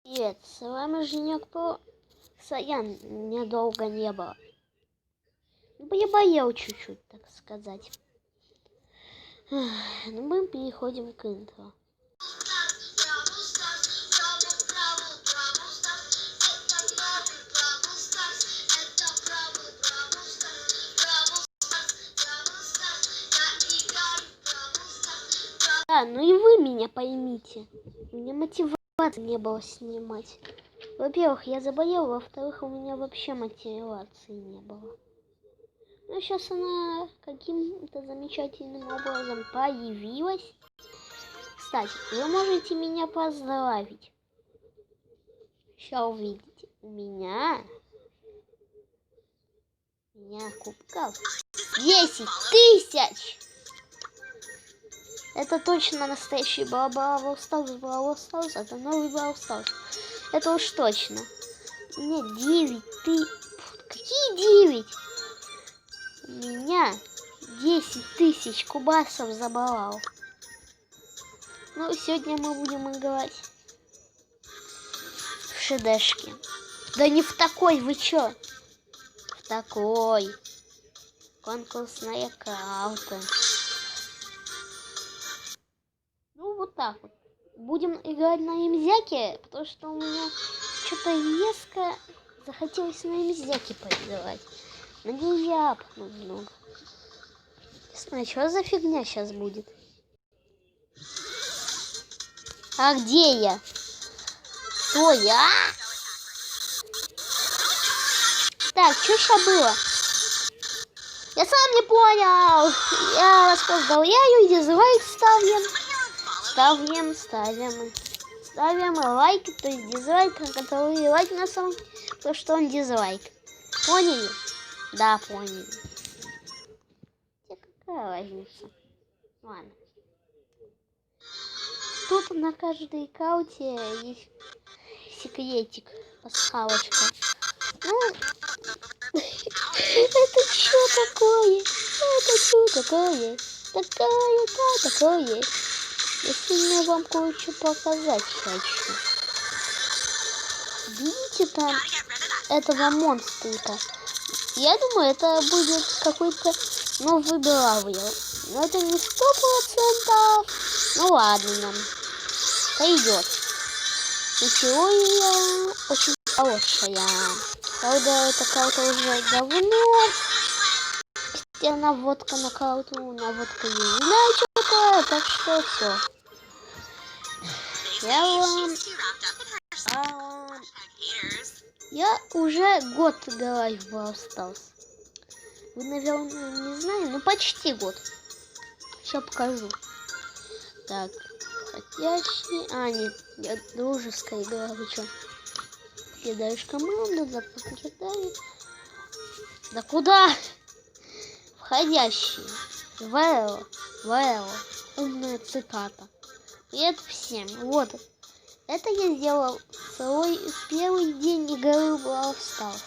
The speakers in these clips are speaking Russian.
Привет, с вами Женек Про. Саян, меня долго не было. Я болел чуть-чуть, так сказать. Ну, мы переходим к интро. Да, ну и вы меня поймите. У меня мотивации не было снимать. Во-первых, я заболел, во-вторых, у меня вообще мотивации не было. Но сейчас она каким-то замечательным образом появилась. Кстати, вы можете меня поздравить. Сейчас увидите. У меня кубков 10 000! Это точно настоящий Бравл Старс. Это новый Бравл Старс. Это уж точно. У меня 9 000. Какие 9? У меня 10 000 кубасов забрал. Ну, сегодня мы будем играть в шедешки. Да не в такой, вы чё? В такой. Конкурсная карта. Ну, вот так вот. Будем играть на Имзяке, потому что у меня что-то резко захотелось на Имзяке поиграть. Надеюсь, я апну много. Не знаю, что за фигня сейчас будет. А где я? Кто я? Так, что сейчас было? Я сам не понял. Я распоздравляю, дизлайк ставим лайк, то есть дизлайк, который лайк на самом, то что он дизлайк. Поняли? Да, поняли. Какая разница? Ладно. Тут на каждой карте есть секретик, пасхалочка. Ну, это что такое? Это что такое? Такое. Я сегодня вам кое-что показать хочу. Видите там этого монстрика? Я думаю, это будет какой-то новый Бравлер. Но это не 100%. Ну ладно нам. Пойдет. Но теория очень хорошая. Правда, эта карта уже давно. Наводка на карту, наводка я не знаю, что такое, так что все. Я уже год играю в Brawl Stars. Вы, наверное, не знаете, но почти год. Сейчас покажу. Так, хотящий. А, нет, я дружеская игра, вы что? Кидаешь команду, запуск кидаешь. Да куда? Входящие. Вэлло. Умная цитата. Привет всем. Вот. Это я сделал свой первый день игры в Brawl Stars.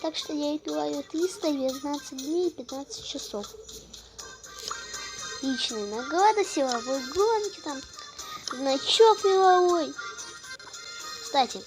Так что я играю 319 дней и 15 часов. Личная награда, силовой гонки, там значок мировой. Кстати,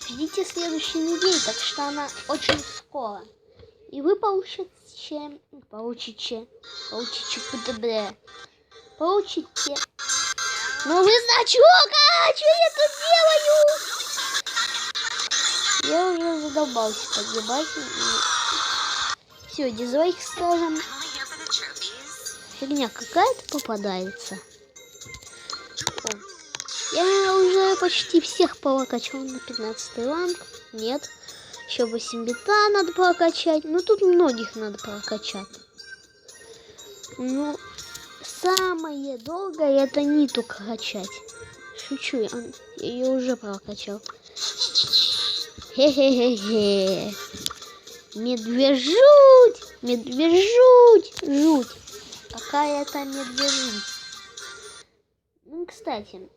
ждите следующей недели, так что она очень скоро. И вы получите новый значок! Что я тут делаю? Я уже задолбался погибать. Все, дизлайк ставим. Фигня какая-то попадается. О. Я уже почти всех прокачал на 15 ранг. Нет. Еще 8 бита надо прокачать. Ну, тут многих надо прокачать. Ну, самое долгое это Ниту качать. Шучу, я ее уже прокачал. Хе-хе-хе-хе. Медвежуть. Жуть. Какая-то медвежуть. Ну, кстати,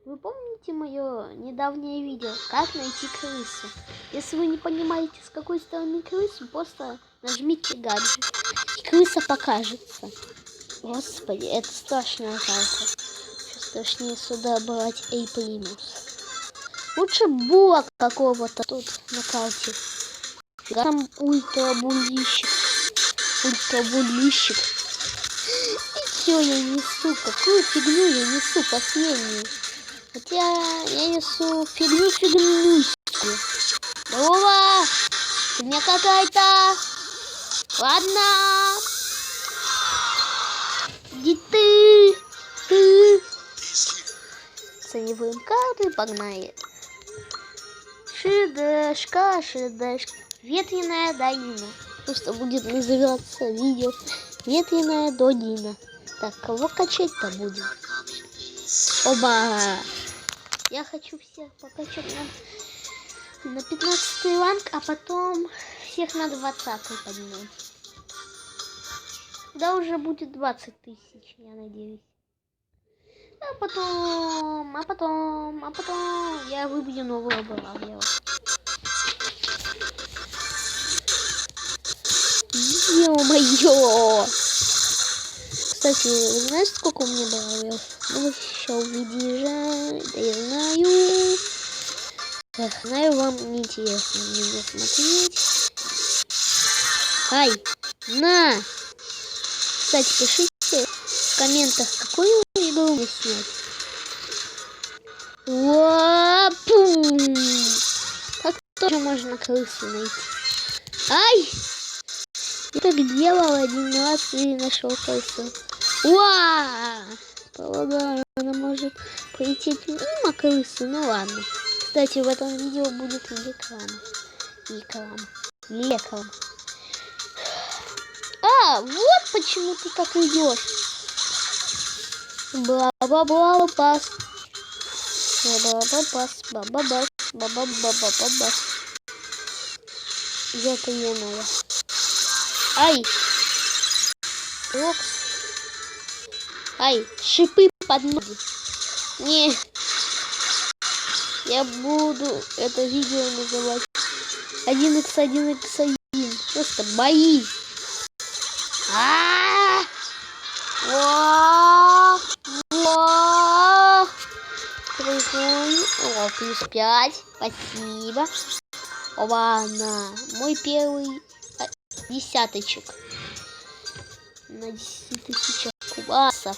вы помните мое недавнее видео, как найти крысу? Если вы не понимаете, с какой стороны крысу, просто нажмите гаджет, и крыса покажется. Господи, это страшная карта. Еще страшнее сюда брать A+. Лучше була какого-то тут на карте. Там ультрабулищик. Ультрабулищик. И чё я несу? Какую фигню я несу последнюю? Хотя я несу фигню. Здорово! Фигня какая-то. Ладно. Иди ты. Оцениваем карты, погнали. Шидешка. Ветреная долина. Просто будет называться видео Ветреная долина. Так, кого качать-то будем? Оба! Я хочу всех покачать на 15 ранг, а потом всех на 20 поднимем. Да, уже будет 20 тысяч, я надеюсь. А потом я выбью новую оболавлю. Ё-моё! Кстати, вы знаете, сколько у меня баллов? Ну, сейчас увидишь. Да я знаю. Эх, знаю, вам не интересно меня смотреть. Ай, на! Кстати, пишите в комментах, какую игру мне снять. Пум! Как тоже можно крысу найти? Ай! Я так делал один раз и нашел крысу. Полагаю, она может полететь мимо крысы. Ну ладно. Кстати, в этом видео будет леком. Вот почему ты так идешь. Бла-бла-бла-пас. Бла-бла-бла-пас. Ба-ба-бас. Где-то еная. Ай! Ай, шипы под ноги. Не. Я буду это видео называть 1x1x1. Просто бои. О, плюс 5. Спасибо. Ладно. Мой первый десяточек. На 10 тысячах басов.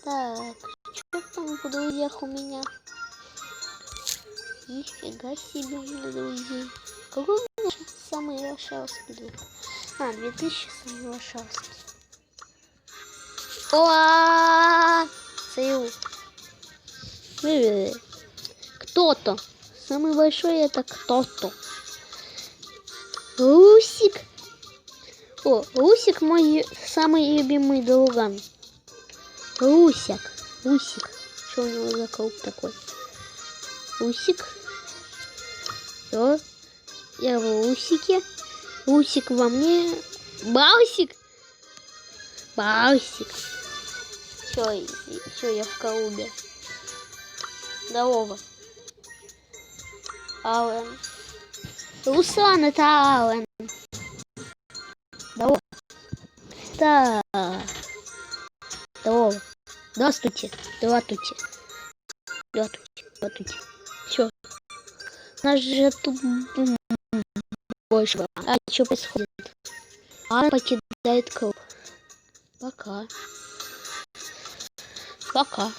Так, что там в друзьях у меня? Нифига себе у меня друзей. Какой у меня самый лошадский друг? 2000 самый лошадский. Союз. Кто-то. Самый большой это кто-то. Русик. Русик мой самый любимый друган. Русик. Что у него за круг такой? Русик. Все. Я в Русике. Русик во мне. Барсик. Все, я в колубе. Здорово. Ален. Руслан, это Ален. Здорово. Так. Здорово. Здравствуйте. Все. Нас же тут больше. А что происходит? Она покидает клуб. Пока.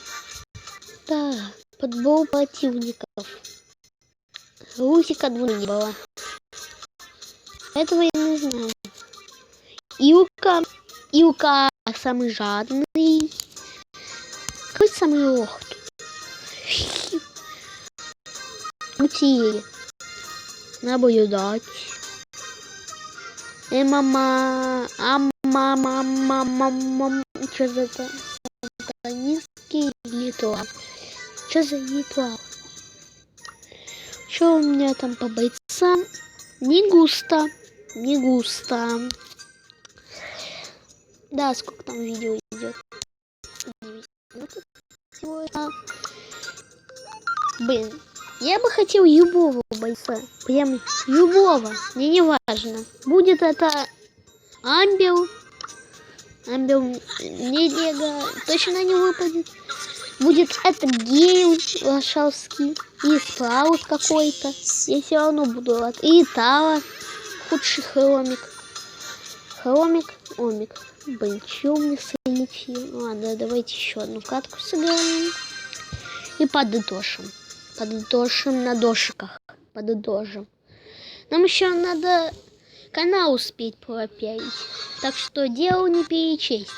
Так, подбор противников. Русика двух не было. Этого я не знаю. Илка самый жадный. Какой самый лох тут? Утили. Наблюдать. Мама. Что за это? Низкий ритуал. Что за ритуал? Что у меня там по бойцам? Не густо. Да, сколько там видео идет? 9 минут. Блин, я бы хотел любого бойца. Прям любого. Мне не важно. Будет это Амбел. Не Лего. Точно не выпадет. будет это Гейл Лошавский и Спраут какой-то. Я все равно буду рад. И Тала, худший хромик. Хромик, омик. Блин, чё мне сойти? Ладно, давайте еще одну катку сыграем. И подытожим. Подытожим на дошиках. Подытожим. Нам еще надо канал успеть пропиарить. Так что дело не перечесть.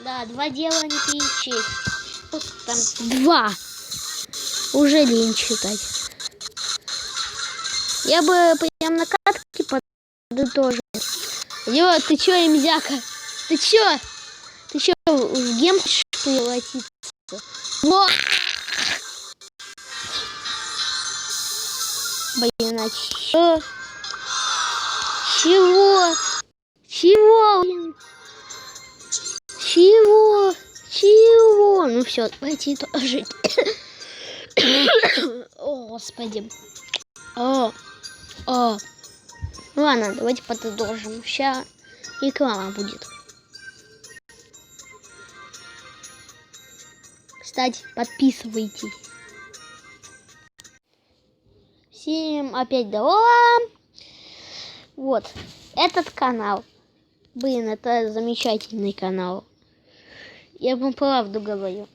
Да, 2 дела не перечесть. Вот там 2. Уже лень читать. Я бы прям на катке подытожил. Ё, ты чё, Эмзяка? Ты чё? Ты чё, в гем хочешь превратиться? Во! Блин, а чё? Чего? Чего, блин? Чего? Чего? Ну все, давайте тоже. О, господи. О. Ладно, давайте подытожим. Сейчас реклама будет. Кстати, подписывайтесь. Всем опять здорово. Вот, этот канал. Блин, это замечательный канал. Я вам правду говорю.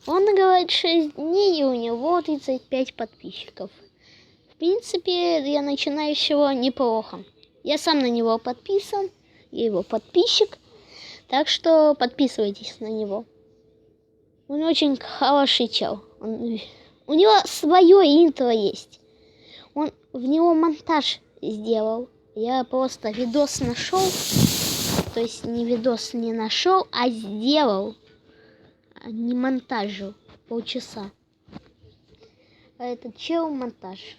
Он говорит 6 дней, и у него 35 подписчиков. В принципе, для начинающего неплохо. Я сам на него подписан, я его подписчик. Так что подписывайтесь на него. Он очень хороший чел. У него свое интро есть. Он в него монтаж сделал. Я просто видос нашел. То есть не видос не нашел, а сделал. Не монтажил. Полчаса. А этот чел монтаж.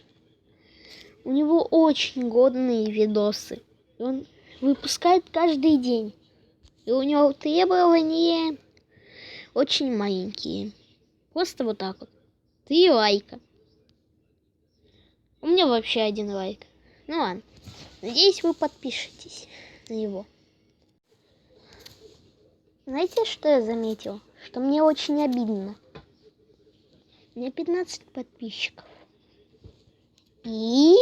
У него очень годные видосы. Он выпускает каждый день. И у него требования очень маленькие. Просто вот так вот. 3 лайка. У меня вообще 1 лайк. Ну ладно. Надеюсь, вы подпишетесь на него. Знаете, что я заметил? Что мне очень обидно. У меня 15 подписчиков. И...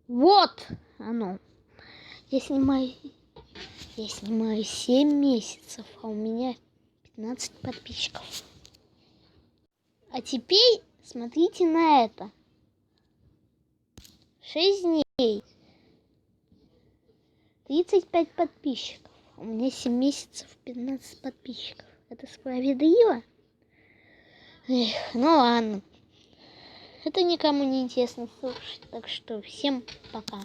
вот оно. Я снимаю 7 месяцев, а у меня 15 подписчиков. А теперь смотрите на это. 6 дней. 35 подписчиков. У меня 7 месяцев, 15 подписчиков. Это справедливо? Эх, ну ладно. Это никому не интересно слушать. Так что всем пока.